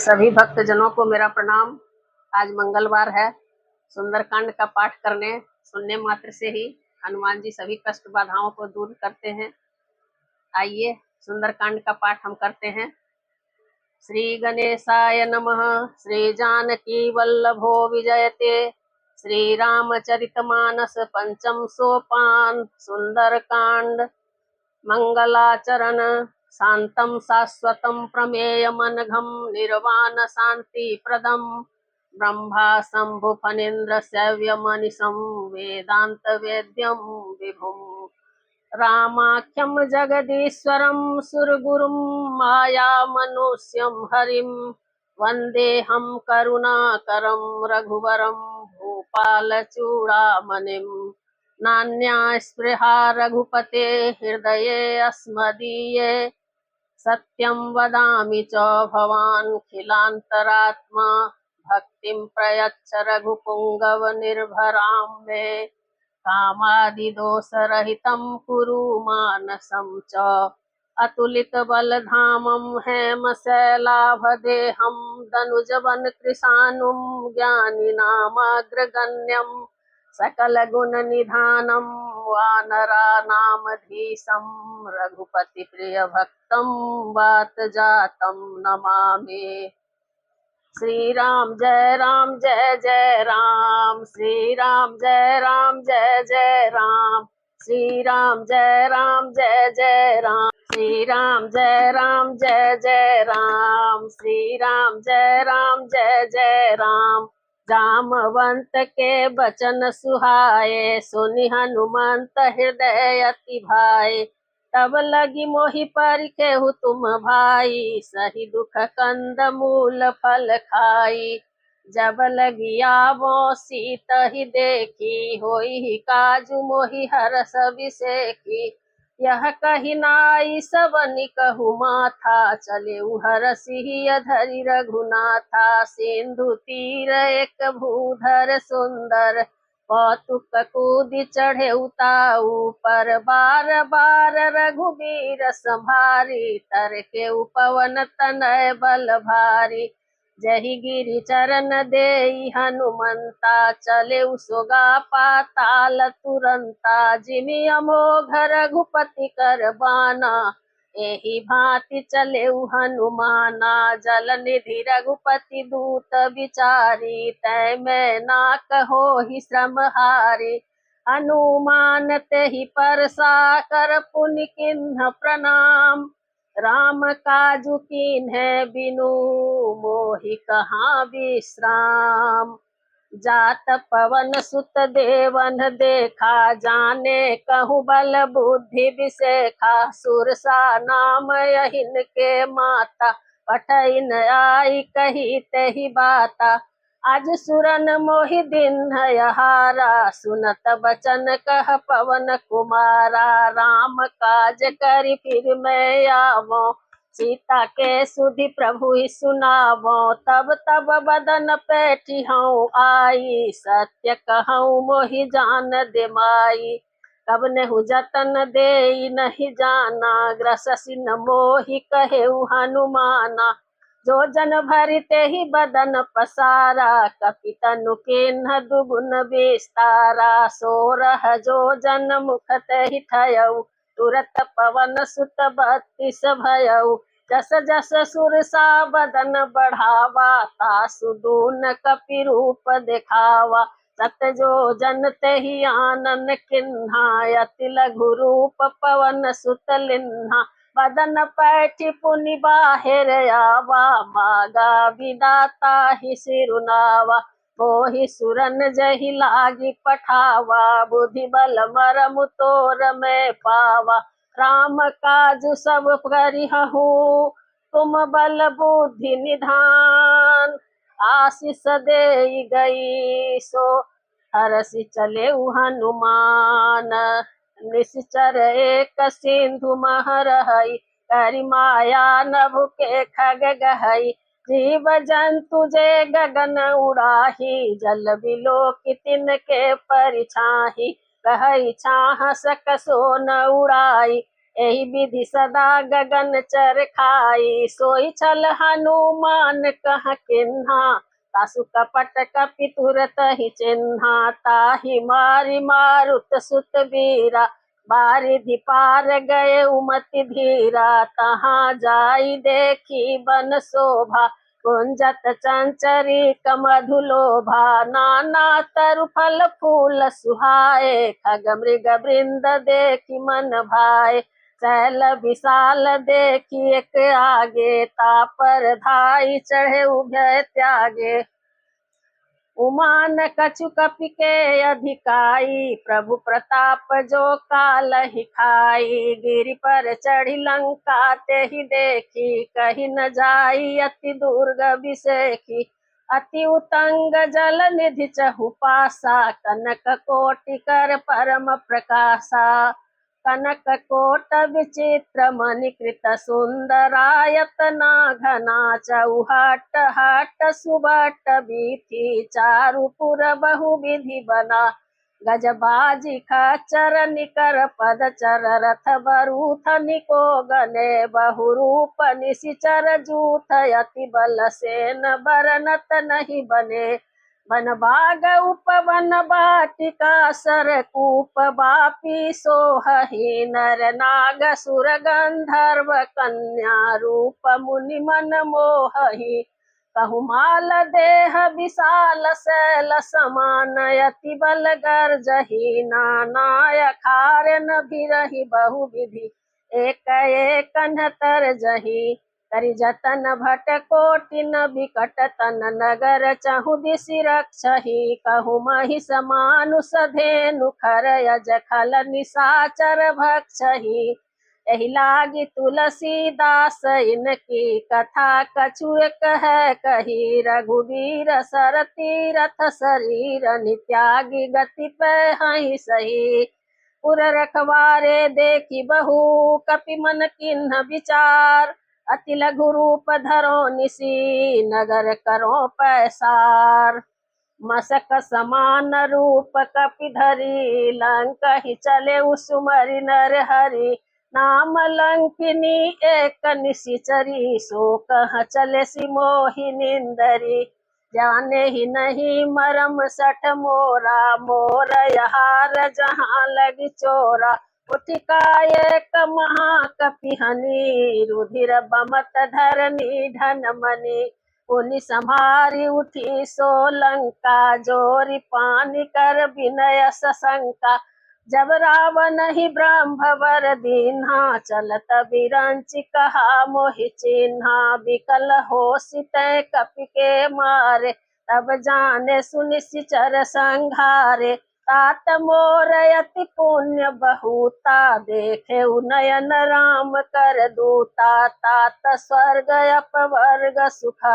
सभी भक्तजनों को मेरा प्रणाम। आज मंगलवार है। सुंदरकांड का पाठ सुनने मात्र से ही हनुमान जी सभी कष्ट बाधाओं को दूर करते हैं। आइए सुंदरकांड का पाठ हम करते हैं। श्री गणेशाय नमः। श्री जानकी वल्लभो विजयते। श्री रामचरितमानस पंचम सोपान। सुंदरकांड मंगलाचरण शांतं शाश्वतं प्रमेयमनघं निर्वाण शांति प्रदं ब्रह्मा शंभु फणीन्द्र सेव्यमनिशं वेदांत वेद्यं विभुं रामाख्यं जगदीश्वरं सुरगुरुं माया मनुष्यं हरिं वन्देऽहं करुणाकरं रघुवरं भूपालचूडामणिं नान्या स्पृहा रघुपते हृदये अस्मदीये सत्यं वदामि च भवान् खिलान्तरात्मा भक्तिं प्रयच्छ रघुपुङ्गव निर्भरां मे कामादिदोषरहितं कुरु मानसं च अतुलितबलधामं हेमशैलाभदेहं दनुजवन कृशानुं ज्ञानिनामाग्रगण्यं सकलगुणनिधानं वानराणामधीशं रघुपतिप्रियभक्तं वातजातं नमामि। श्री राम जय जय राम। श्री राम जय जय राम। श्री राम जय जय राम। श्री राम जय जय राम। श्री राम जय जय राम। जामवंत के बचन सुहाए सुनि हनुमंत हृदय अति भाए तब लगी मोहि परिखेहु तुम भाई सही दुख कंद मूल फल खाई जब लगी आवो सीत ही देखी होई काजू मोहि हरस विसेखी यह कही नाई सबनि कहु माथा चले हरसि धरि रघुनाथा सिंधु तीर एक भूधर सुंदर कौतुक कूदि चढ़े उताऊ पर बार बार रघुबीर संभारी तर के उपवन तनय बल भारी जहि गिरि चरण देई हनुमंता चले सोगा पाताल तुरंता जिमि अमोघ रघुपति कर बाना एहि भांति चले हनुमाना जल निधि रघुपति दूत विचारी तय मैं ना कहो ही श्रम हारी हनुमान तेहि परसा कर पुनि किन्ह प्रणाम राम काजु कीन्ह बिनु मोहि कहाँ विश्राम जात पवन सुत देवन देखा जाने कहूँ बल बुद्धि विसेखा सुरसा नाम यहिन के माता पठइन आई कही तेहि बाता आज सुरन मोहि दिन हारा सुनत बचन कह पवन कुमारा राम काज करि फिर मैं आवो सीता के सुधि प्रभु ही सुनावो तब तब बदन पैठी हूँ आई सत्य कहूँ मोहि जान दे माई कब नेहु जतन दे नहीं जाना ग्रससिन मोहि कहेउ हनुमाना जो जन भरिते ही बदन पसारा कपितनु किन्ह दुगुन विस्तारा सोरह जो जन मुखत ही ठयऊ तुरत पवन सुत 32 भयऊ जस जस सुरसा बदन बढ़ावा तासु दून कपि रूप दिखावा सत जो जन तेहि आनन किन्हा अति लघु रूप पवन सुत लिन्हा बदन पैठी पुनि बाहिर आवा मागा विदाता ही सिरुनावा मोहि सुरन जहि लागी पठावा बुद्धि बल मरमु तोर में पावा राम काजु सब करिहु तुम बल बुद्धि निधान आशीष दे गई सो हरसि चले हनुमान निश्चर एक सिंधु महरहई करि माया नभु के खग गहई जीव जंतु जे गगन उड़ाही जल बिलो कितिन के परिछाही कहई छाह सक सो न उड़ाई एहि विधि सदा गगन चर खाई, सोई छल हनुमान कह किन्हा, तासु कपट कपि तुरत ही चिन्हा, ताहि मारि मारुत सुत वीरा, बारिधि पार गए उमति धीरा, तहाँ जाई देखी बन शोभा, कुंजत चंचरी मधुलोभा, नाना तरु फल फूल सुहाए, खग मृग वृंद देखी मन भाए, चैल विशाल देखी एक आगे, तापर धाई चढ़े उभय त्यागे, उमान कछु कपि के अधिकाई, प्रभु प्रताप जो काल ही खाई, गिरि पर चढ़ी लंका ते ही देखी, कही न जाई अति दुर्ग विषेखी, अति उतंग जल निधि चहु पासा, कनक कोटि कर परम प्रकाशा, कनक कोट विचित्र मणिकृत सुंदरायतना घना, चौहट हट सुबट बीथी, चारुपुर बहु विधि बना, गजबाजी खच्चर निकर पदचर, रथ बरूथ निको गने, बहु रूप निशिचर जूथ, अति बल सेन बरनत नहीं बने, वन बाग उपवन बाटिका सर कूप, बापी सोहहि नर नाग सुर गंधर्व कन्या, रूप मुनि मन मोहहि, कहु देह विशाल शैल समान, अति बल गर्जहि, नाना खार न भिरहि बहु विधि, एक एक अन्हतर जहि, करि जतन भट कोटि न बिकट तन, नगर चहु दिसि रक्षहि, कहु महिष मानुष धेनु खर यज, खल निशाचर भक्षहि, एहि लागी तुलसीदास इनकी, कथा कछु कह कही, रघुवीर सर तीरथ शरीर, नित्यागी गति पहि सही, पुर रखवारे देखी बहु कपि मन किन्ह विचार, अति लघु रूप धरो निसी, नगर करो पैसार, मसक समान रूप कपि धरी, लंक ही चले उसुमरि नर हरि, नाम लंकिनी एक निशिचरी, सो कह चले सिमोहि निंदरी, जाने ही नहीं मरम सठ मोरा, मोर यहार जहाँ लगी चोरा, उठिका एक महाकपि हनि, रुधिर बमत धरनी धन मनि, पुनि संभारी उठी सो लंका, जोरी पानी कर विनय सशंका, जब रावण ही ब्रह्मवर दीन्हा, चलत बिरंचि कहा मोहि चिन्हा, विकल होसित कपि के मारे, तब जाने सुनि सिचर संघारे, तात मोर अति पुण्य बहुता, देखे नयन राम कर दूता, तात स्वर्ग अपवर्ग सुख,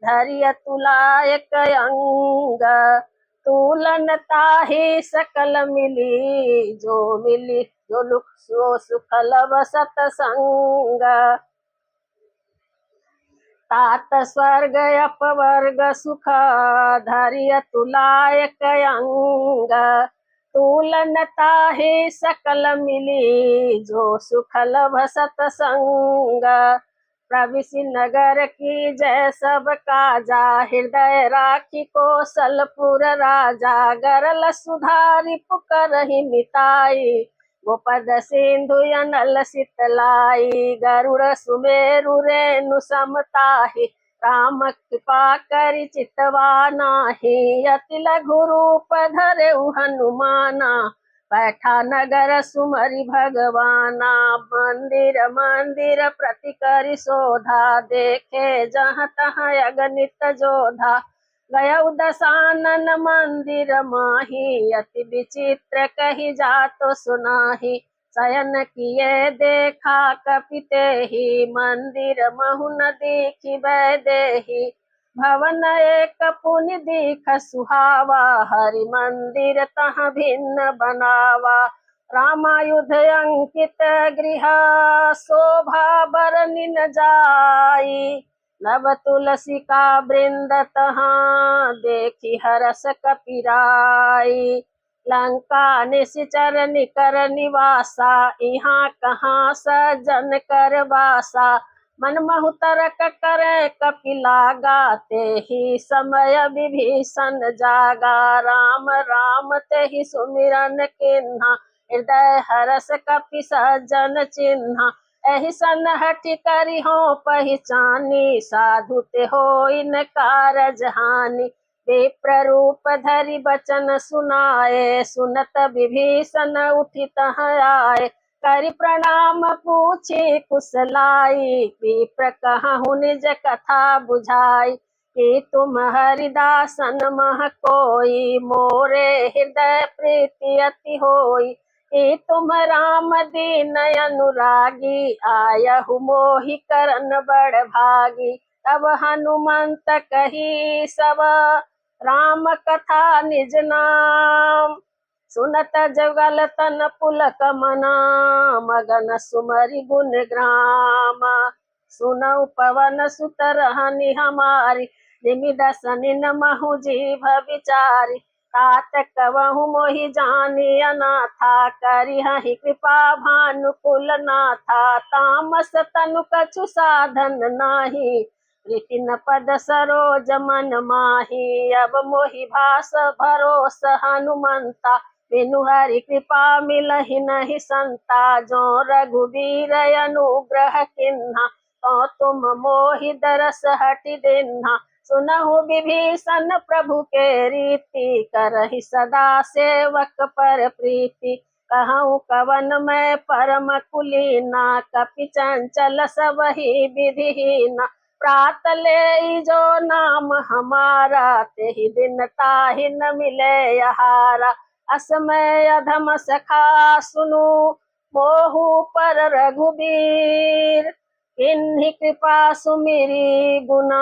धैर्य तुलायक अंग, तुलन ताहि सकल मिली, जो मिली जो लुक सो सुखल सतसंग, तात स्वर्ग अपवर्ग सुख, धैर्य तुलायक अंग, तुलन ताहि सकल मिली, जो सुखल सतसंग, प्रविशि नगर की जय सब काजा, हृदय राखी कौशलपुर राजा, गरल सुधारि पुकारहि मिताई, गोपद सिंधु अनल शीतलाई, गरुड़ सुमेरु रेणु समताहि, राम कृपा करि चितवा नाहि, अति लघु रूप धरेउ हनुमाना, बैठा नगर सुमरि भगवाना, मंदिर मंदिर प्रति करि शोधा, देखे जहाँ तहाँ अगणित जोधा, गयउ दशानन मंदिर माही, अति विचित्र कही जातो सुनाही, शयन किए देखा कपि तेहि, मंदिर महु न देखी वैदेही, भवन एक पुनि दीख सुहावा, हरि मंदिर तहाँ भिन्न बनावा, रामायुध अंकित गृह, शोभा बरनि न जाई, नव तुलसी का वृंद तहाँ, देखी हरस कपिराई, लंका निश्चर निकर निवासा, यहाँ कहाँ सजन कर वासा। मनमहु तरक करे कपिलागा, ते ही समय विभीषण जागा। राम राम ते ही सुमिरन किन्हा, हृदय हरस कपि सज्जन चिन्हा। एहि सन हठि करि हो पहचानी, साधु ते होइन् कारज हानि। विप्र रूप धरि बचन सुनाए, सुनत विभीषण उठि तह आए। करि प्रणाम पूछे कुशलाई, विप्र कहहुँ निज कथा बुझाई। कि तुम हरिदासन मह कोई, मोरे हृदय प्रीति अति होई। कि तुम राम दीन अनुरागी, आयहु मोहि करन बड़ भागी। तब हनुमंत कही सब, राम कथा निज नाम। सुनत जुगल तन पुलक मना, मगन सुमरि गुण ग्राम। सुनौ पवन सुत रहनि हमारी, निमि दसनिन महु जीभ विचारी। तात कवहु मोहि जानि अनाथा, करिहहि कृपा भानुकुल नाथा। तामस तनु कछु साधन नाही, प्रीतिन पद सरोज मन माही। अब मोहि भास भरोस हनुमंता, बिनु हरि कृपा मिलहि नहीं संता। जो रघुबीर अनुग्रह किन्हा, तो तुम मोहि दरस हटि दिन्हा। सुनहु विभीषण प्रभु के रीति, करहि सदा सेवक पर प्रीति। कहूँ कवन मैं परम कुलीना, कपि चंचल सबहि विधिहीना। प्रात ले जो नाम हमारा, तेहि दिन ताहि न मिले आहारा। असमय अधम सखा सुनु, मोहु पर रघुबीर। इन्हीं कृपा सुमिरी गुना,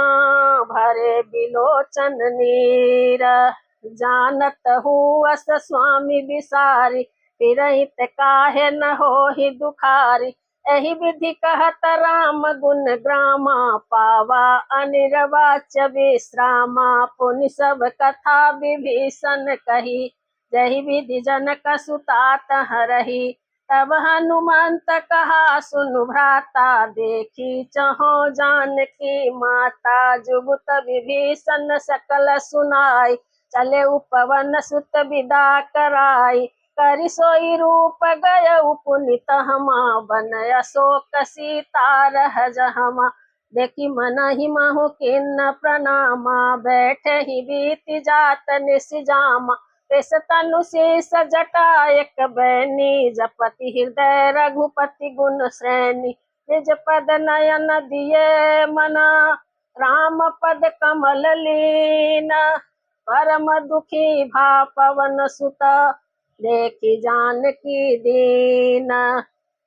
भरे बिलोचन नीर। जानत हूँ अस स्वामी बिसारी, फिरहित काहे न होहि दुखारी। एहि विधि कहत राम गुण ग्रामा, पावा अनिर्वाच्य विश्रामा। पुनि सब कथा विभीषण कही, जहि विधि जनक सुता तह रही। तब हनुमंत कहा सुनु भ्राता, देखी चहो जानकी माता। जुगुत विभीषण सकल सुनाई, चले उपवन सुत विदा कराई। करि सोई रूप गयउ पुनि तहमा, बन अशोक सीता रह जहमा। देखी मनहि महु किन्न प्रणामा, बैठे ही बीति जात निस जामा। पेश तनु शेष जटा एक बैनी, जपति हृदय रघुपति गुण श्रेणी। निज पद नयन दिए मना, राम पद कमल लीना। परम दुखी भा पवन सुत, देखी जानकी दीन।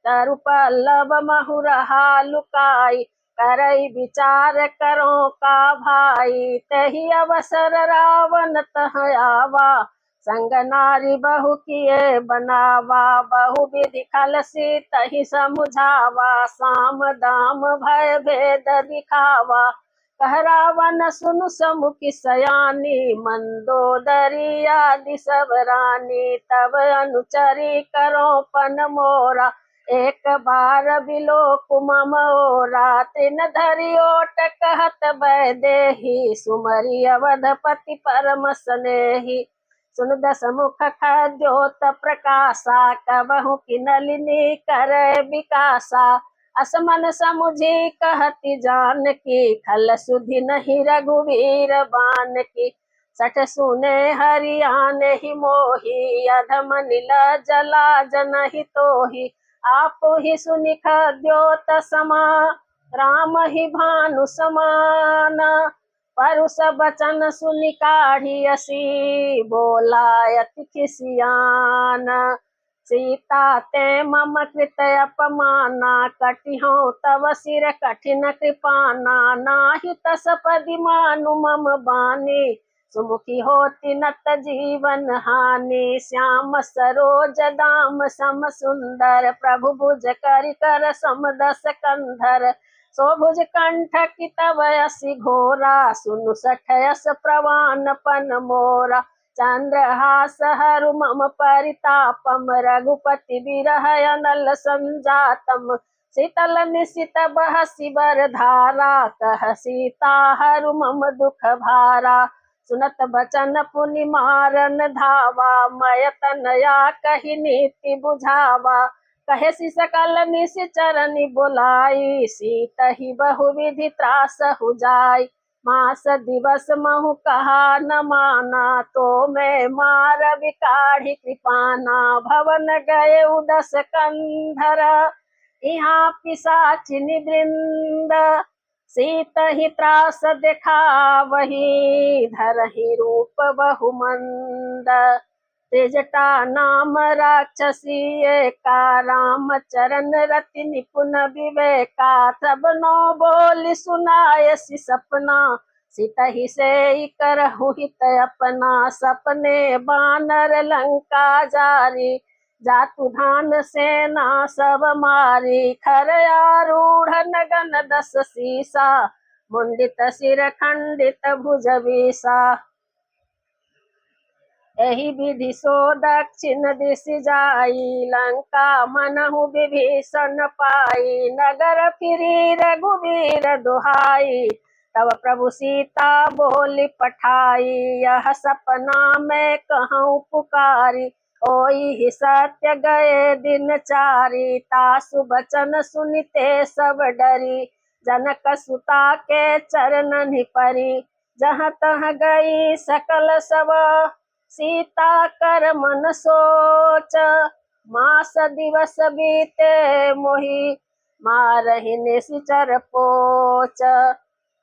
तरु पल्लव महु रहा लुकाई, करई विचार करो का भाई। तही अवसर रावण तह आवा, संग नारी बहु किए बनावा। बहु विधि खलसी तही समुझावा, साम दाम भय भेद दिखावा। कह रावण सुनु समुखि सयानी, मंदोदरी आदि सब रानी। तब अनुचरी करो पन मोरा, एक बार बिलोक मम ओरा। तिन धरि ओट कहत वैदेही, सुमरि अवधपति परम स्नेही। सुन दस मुख खद्योत प्रकाशा, कबहु कि नलिनी करे विकासा। असमन समुझी कहती जानकी, खल सुधि नहीं रघुवीर बानकी। सठ सुने हरियाने ही मोही, अधम नील जला जनहि तोही। आप ही सुनि खद्योत समा, राम ही भानु समान। परुष बचन सुनि काढ़ी असी, बोला अति खिसियान। सीता ते मम कृत अपमाना, कटिहो तव सिर कठिन कृपाना। नाही तस पदि मानु मम बानी, सुमुखी होती नत जीवन हानि। श्याम सरोज दाम सम सुंदर, प्रभु भुज करि कर सम दस कंधर। सोभुज कंठ की तव यसी घोरा, सुनु सठ यस प्रवान पन मोरा। चंद्रहास हरु मम परितापम रघुपति विरह अनल संजातम शीतल निशित बहसी बर धारा कह सीता हरु मम दुख भारा सुनत बचन पुनि मारन धावा मय तनया कही नीति बुझावा कहे सि सकल निश्चरनि बोलाई सीत ही बहुविधि त्रास हो जाय मास दिवस महु कहा न माना तो मैं मार विकाढ़ी कृपाना भवन गए उदस कंधर यहाँ पिशाचिनी वृंद सीत ही त्रास देखा वही धरहि रूप बहुमंद त्रिजटा नाम राक्षसी एका राम चरण रति निपुण विवेका तब नो बोली सुनायसी सपना सितहि से करहु हित अपना सपने बानर लंका जारी जातु धान सेना सब मारी खर आरूढ़ नगन दस सीसा मुंडित सिर खंडित भुज बीसा एहि विधि सो दक्षिण दिश जाई लंका मनहु विभीषण पाई नगर फिरी रघुवीर दुहाई तब प्रभु सीता बोली पठाई यह सपना मैं कहूँ पुकारी ओई ही सत्य गए दिन चारी तासु बचन सुनिते सब डरी जनक सुता के चरणनि परी जहाँ तहाँ गई सकल सब सीता कर मन सोच मास दिवस बीते मोहि मारहि निश्चर पोच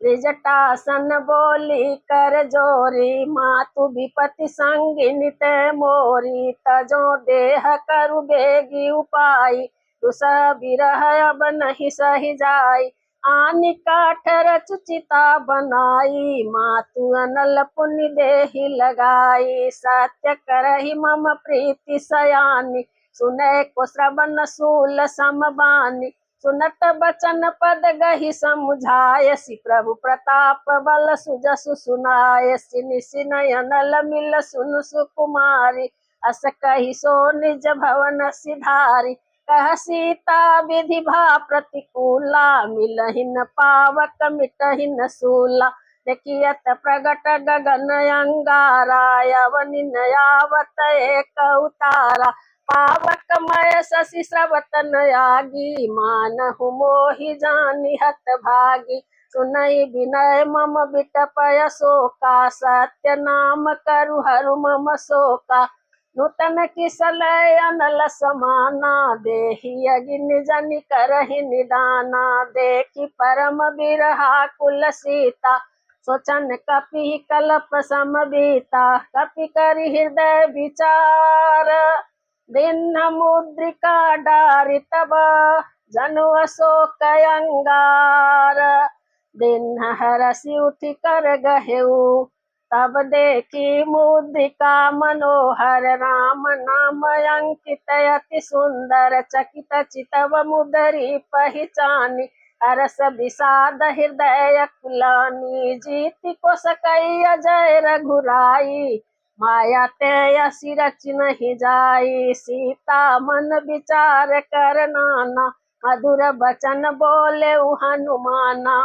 त्रिजटासन बोली कर जोरी मातु विपति संगिनी ते मोरी तजो देह करु बेगी उपाय दुस बिरह अब नहीं सही जाय आनि काठ रचुचिता बनाई मातु अनल पुनि देहि लगाई सत्य करहि मम प्रीति सयानी सुनै को श्रवण सूल समबानी सुनत बचन पद गहि समुझायसि प्रभु प्रताप बल सुजसु सुनायसि निसि नयनल मिल सुनु सुकुमारी अस कहि सो निज भवन सिधारी कह सीता विधि भा प्रतिकूला मिलहि न पावक मिटहि न सूला देखियत प्रगट गगन अंगारा यवनि नयावत एक उतारा पावक मय शशि स्रवत नयागी मानहु मोहि जानि हत भागी सुनई विनय मम बिटपय शोका सत्य नाम करु हरु मम शोका नूतन किसलय अनल समाना देहि अगिन जनि करहि निदाना देखि परम बिरहा कुल सीता सोचन कपि कल्प समबीता कपि करि हृदय विचार दिन मुद्रिका डारि तब जनु अशोक अंगार दिन हरसि उठि कर गहेउ तब देखी मुद्रिका मनोहर राम नाम अंकित अति सुंदर चकित चितव मुदरी पहचानी हरस विषाद हृदय कुलानी जीति को सकई अजय रघुराई माया ते सिरच नहीं जाई सीता मन विचार कर नाना मधुर बचन बोले हनुमाना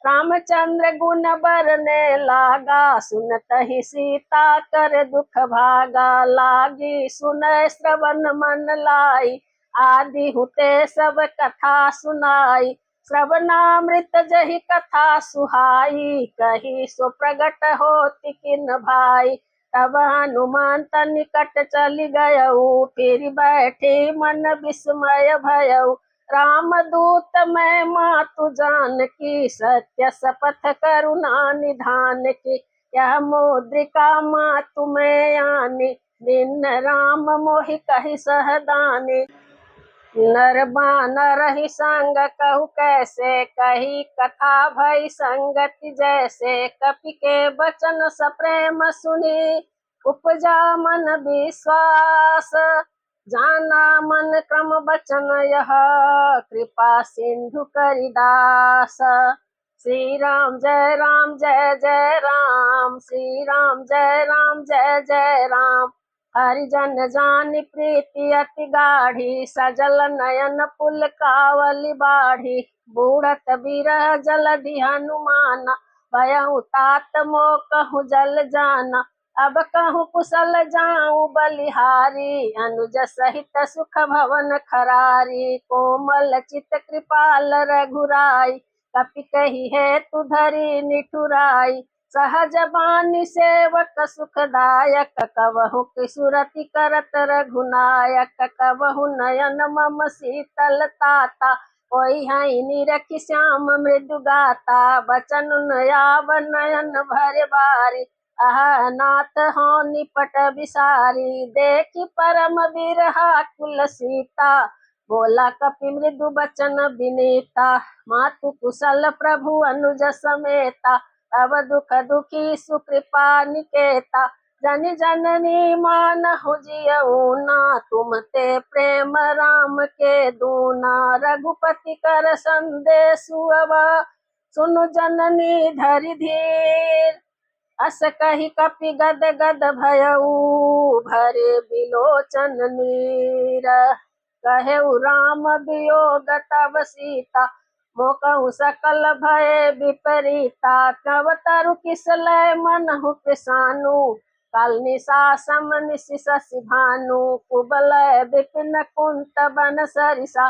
रामचंद्र गुण बरने लागा सुनत ही सीता कर दुख भागा लागी सुनय श्रवण मन लाई आदि हुते सब कथा सुनाई श्रवणामृत जहि कथा सुहाई कही सो प्रगट होति किन भाई तब हनुमान निकट चली गयऊ फिर बैठे मन विस्मय भयऊ रामदूत मैं मातु जान की सत्य शपथ करुणा निधान की यह मुद्रिका मातु में आनी दिन राम मोहि कहि सहदानी नर बानर ही संग कहु कैसे कही कथा भई संगति जैसे कपि के बचन सप्रेम सुनी उपजा मन विश्वास जाना मन क्रम बचन यह कृपा सिंधु करिदास श्री राम जय जय राम श्री राम जय जय राम। हरिजन जानि प्रीति अति गाढ़ी, सजल नयन पुल कावली बाढ़ी। बूढ़त बिरह जलधि हनुमाना, भयउ तात मोह कहूँ जल जाना। अब कहूँ कुशल जाऊँ बलिहारी, अनुज सहित सुख भवन खरारी। कोमल चित कृपाल रघुराई, कपि कही है तु धरी निठुराई। सहज बानी सेवक सुखदायक, कवहु किशुरति करत रघुनायक। कवहु नयन मम शीतल ताता, कोई हई निरखि श्याम मृदु गाता। बचन नयाव नयन भर बारी, आह नाथ हो निपट बिसारी। देखि परम बिरहा कुल सीता, बोला कपि मृदु बचन विनीता। मातु कुशल प्रभु अनुज समेता, अब दुख दुखी सुकृपा निकेता। जन जननी मानहु जियऊना, तुम ते प्रेम राम के दूना। रघुपति कर संदेशु अब, सुनु जननी धरि धीर। अस कही कपि गद गद भयऊ, भरे बिलोचन नीर। कहेउ राम वियोग तब सीता, मोकहु सकल भय विपरीता। तब तरु किस लय मनहु पिसानु, काल निशा सम निशि शशि भानु। कुबलय विपिन कुंत बन सरिसा,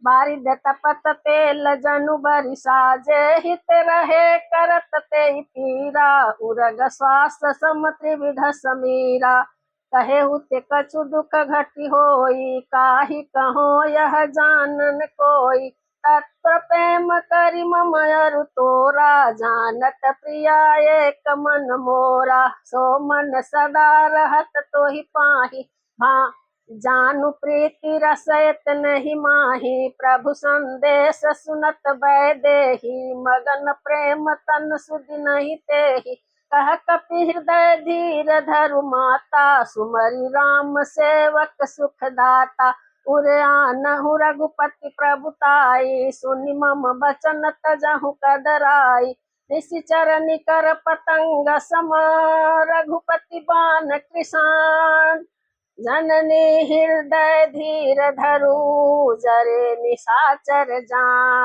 बारिद तपत तेल जनु बरिसा। जे हित रहे करत तेहि पीरा, उरग स्वास्थ्य सम त्रिविध समीरा। कहेहु ते कछु दुख घटी होई, काहि कहो यह जानन कोई। तत्पर प्रेम करि मम अरु तोरा, जानत प्रिया एक मन मोरा। सो मन सदा रहत तोहि पाहि, जानु प्रीति रसयत नहीं माही। प्रभु संदेश सुनत वैदेही, मगन प्रेम तन सुधि नहीं तेहि। कह कपि हृदय धीर धरु माता, सुमरि राम सेवक सुख दाता। उरे आनहु रघुपति प्रभुताई, सुनि मम बचन तजहु कदराई। निशिचर निकर पतंग सम, रघुपति बान कृशान। जननी हृदय धीर धरु, जरे निशाचर जान।